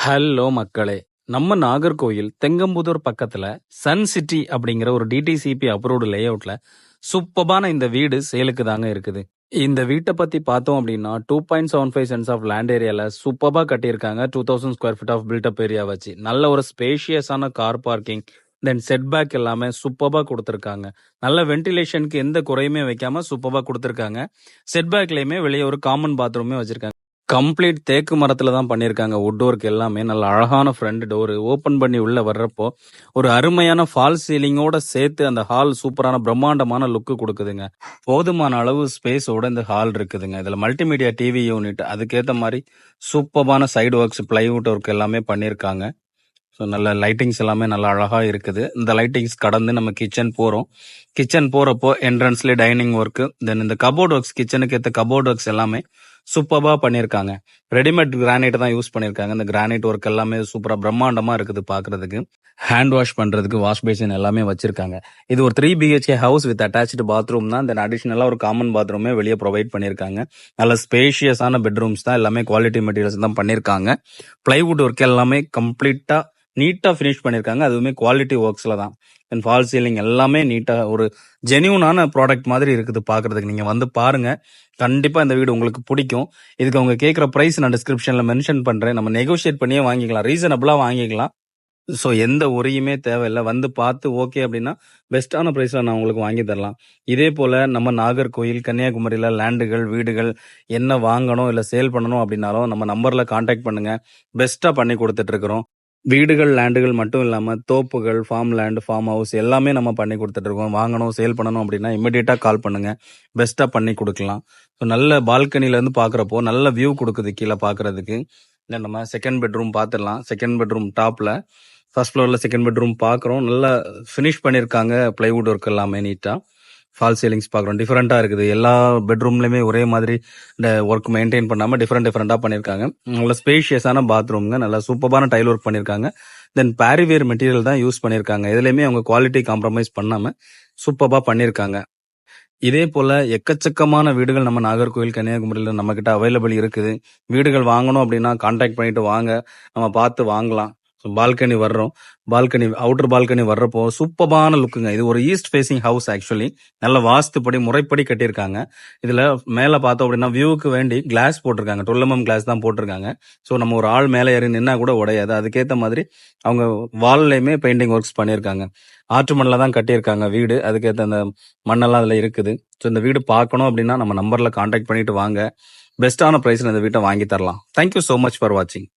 Hello மக்களே! நம்ம நாகர்கோயில் தெங்கம்புதூர் பக்கத்துல சன் சிட்டி அப்படிங்கிற ஒரு டிடிசிபி அப்ரூவ்டு லேஅவுட்ல சூப்பர்பான இந்த வீடு சேலுக்கு தாங்க இருக்குது. இந்த வீட்ட பத்தி பார்த்தோம் அப்படின்னா 2.75 சென்ட்ஸ் ஆஃப் லேண்ட் ஏரியால சூப்பர்பா கட்டியிருக்காங்க. 2000 square feet of built up area வச்சு. நல்ல ஒரு ஸ்பேஷியஸான car parking, then setback எல்லாமே சூப்பர்பா குடுத்திருக்காங்க. நல்ல வென்டிலேஷனுக்கு எந்த குறையுமே வைக்காம சூப்பர்பா குடுத்திருக்காங்க. செட் பேக்லயுமே வெளிய ஒரு காமன் பாத்ரூமே வச்சிருக்காங்க. கம்ப்ளீட் தேக்கு மரத்துல தான் பண்ணியிருக்காங்க. வுட் ஒர்க் எல்லாமே நல்ல அழகான ஃப்ரண்ட் டோர் ஓபன் பண்ணி உள்ள வர்றப்போ ஒரு அருமையான ஃபால் சீலிங்கோட சேர்த்து அந்த ஹால் சூப்பரான பிரம்மாண்டமான லுக் கொடுக்குதுங்க. போதுமான அளவு ஸ்பேஸோட இந்த ஹால் இருக்குதுங்க. இதுல மல்டிமீடியா டிவி யூனிட், அதுக்கேத்த மாதிரி சூப்பரான சைடு ஒர்க்ஸ், பிளைவுட் ஒர்க் எல்லாமே பண்ணியிருக்காங்க. ஸோ நல்ல லைட்டிங்ஸ் எல்லாமே நல்லா அழகா இருக்குது. இந்த லைட்டிங்ஸ் கடந்து நம்ம கிச்சன் போறோம். கிச்சன் போறப்போ என்ட்ரன்ஸ்ல டைனிங் ஒர்க், தென் இந்த கபோர்ட் ஒர்க்ஸ், கிச்சனுக்கு ஏற்ற கபோர்ட் ஒர்க்ஸ் எல்லாமே சூப்பர்பா பண்ணியிருக்காங்க. ரெடிமேட் கிரானைட் தான் யூஸ் பண்ணியிருக்காங்க. இந்த கிரானைட் ஒர்க் எல்லாமே சூப்பரா பிரம்மாண்டமா இருக்குது பார்க்கிறதுக்கு. ஹேண்ட் வாஷ் பண்றதுக்கு வாஷ் பேசின் எல்லாமே வச்சிருக்காங்க. இது ஒரு 3 BHK house with attached bathroom தான். தென் அடிஷனலா ஒரு காமன் பாத்ரூமே வெளியே ப்ரொவைட் பண்ணியிருக்காங்க. நல்ல ஸ்பேஷியஸான பெட்ரூம்ஸ் தான். எல்லாமே குவாலிட்டி மெட்டீரியல்ஸ் தான் பண்ணியிருக்காங்க. பிளைவுட் ஒர்க் எல்லாமே கம்ப்ளீட்டா நீட்டா ஃபினிஷ் பண்ணியிருக்காங்க. அதுவுமே குவாலிட்டி ஒர்க்ஸ்ல தான். தென் ஃபால் சீலிங் எல்லாமே நீட்டா ஒரு ஜெனியூனான ப்ராடக்ட் மாதிரி இருக்குது பார்க்கிறதுக்கு. நீங்க வந்து பாருங்க, கண்டிப்பா இந்த வீடு உங்களுக்கு பிடிக்கும். இதுக்கு அவங்க கேட்குற பிரைஸ் நான் டிஸ்கிரிப்ஷன்ல மென்ஷன் பண்றேன். நம்ம நெகோஷியேட் பண்ணியே வாங்கிக்கலாம், ரீசனபிளா வாங்கிக்கலாம். ஸோ எந்த உரியுமே தேவையில்லை. வந்து பார்த்து ஓகே அப்படின்னா பெஸ்ட்டான ப்ரைஸில் நான் உங்களுக்கு வாங்கி தரலாம். இதே போல் நம்ம நாகர்கோயில், கன்னியாகுமரியில் லேண்டுகள், வீடுகள் என்ன வாங்கணும் இல்லை சேல் பண்ணணும் அப்படின்னாலும் நம்ம நம்பரில் காண்டாக்ட் பண்ணுங்க. பெஸ்ட்டாக பண்ணி கொடுத்துட்ருக்குறோம். வீடுகள், லேண்டுகள் மட்டும் இல்லாமல் தோப்புகள், ஃபார்ம் லேண்ட், ஃபார்ம் ஹவுஸ் எல்லாமே நம்ம பண்ணி கொடுத்துட்ருக்கோம். வாங்கணும், சேல் பண்ணணும் அப்படின்னா இமிடியேட்டாக கால் பண்ணுங்கள். பெஸ்ட்டாக பண்ணி கொடுக்கலாம். ஸோ நல்ல பால்கனிலேருந்து பார்க்குறப்போ நல்ல வியூ கொடுக்குது கீழே பார்க்குறதுக்கு. இல்லை நம்ம செகண்ட் பெட்ரூம் பார்த்துடலாம். செகண்ட் பெட்ரூம் டாப்பில் ஃபர்ஸ்ட் ஃப்ளோரில் செகண்ட் பெட்ரூம் பார்க்குறோம். நல்லா ஃபினிஷ் பண்ணியிருக்காங்க. பிளைவுட் ஒர்க் எல்லாமே நீட்டாக. ஃபால் சீலிங்ஸ் பார்க்குறோம். டிஃப்ரெண்ட்டாக இருக்குது. எல்லா பெட்ரூம்லையுமே ஒரே மாதிரி இந்த ஒர்க் மெயின்டைன் பண்ணாமல் டிஃப்ரெண்ட்டாக பண்ணியிருக்காங்க. நல்ல ஸ்பேஷியஸான பாத்ரூம்ங்க. நல்லா சூப்பரான டைல் ஒர்க் பண்ணியிருக்காங்க. தென் பேரிவேர் மெட்டீரியல் தான் யூஸ் பண்ணியிருக்காங்க. இதுலையுமே அவங்க குவாலிட்டி காம்ப்ரமைஸ் பண்ணாமல் சூப்பராக பண்ணியிருக்காங்க. இதே போல எக்கச்சக்கமான வீடுகள் நம்ம நாகர்கோவில், கன்னியாகுமரியில் நம்ம கிட்ட அவைலபிள் இருக்குது. வீடுகள் வாங்கணும் அப்படின்னா கான்டாக்ட் பண்ணிட்டு வாங்க, நம்ம பார்த்து வாங்கலாம். பால்கனி வர்றோம். பால்கனி, அவுட்டர் பால்கனி வர்றப்போ சூப்பரான லுக்குங்க. இது ஒரு ஈஸ்ட் ஃபேசிங் ஹவுஸ். ஆக்சுவலி நல்ல வாஸ்துப்படி முறைப்படி கட்டியிருக்காங்க. இதுல மேல பார்த்தோம் அப்படின்னா வியூவுக்கு வேண்டி கிளாஸ் போட்டிருக்காங்க. 12mm கிளாஸ் தான் போட்டிருக்காங்க. ஸோ நம்ம ஒரு ஆள் மேலே ஏறி நின்னா கூட உடையாது. அதுக்கேற்ற மாதிரி அவங்க வால்லையுமே பெயிண்டிங் ஒர்க்ஸ் பண்ணியிருக்காங்க. ஆற்று மண்ணில் தான் கட்டியிருக்காங்க வீடு. அதுக்கேற்ற அந்த மண்ணெல்லாம் அதில் இருக்குது. ஸோ இந்த வீடு பார்க்கணும் அப்படின்னா நம்ம நம்பர்ல கான்டாக்ட் பண்ணிட்டு வாங்க. பெஸ்ட்டான ப்ரைஸில் இந்த வீட்டை வாங்கி தரலாம். தேங்க்யூ ஸோ மச் ஃபார் வாட்சிங்.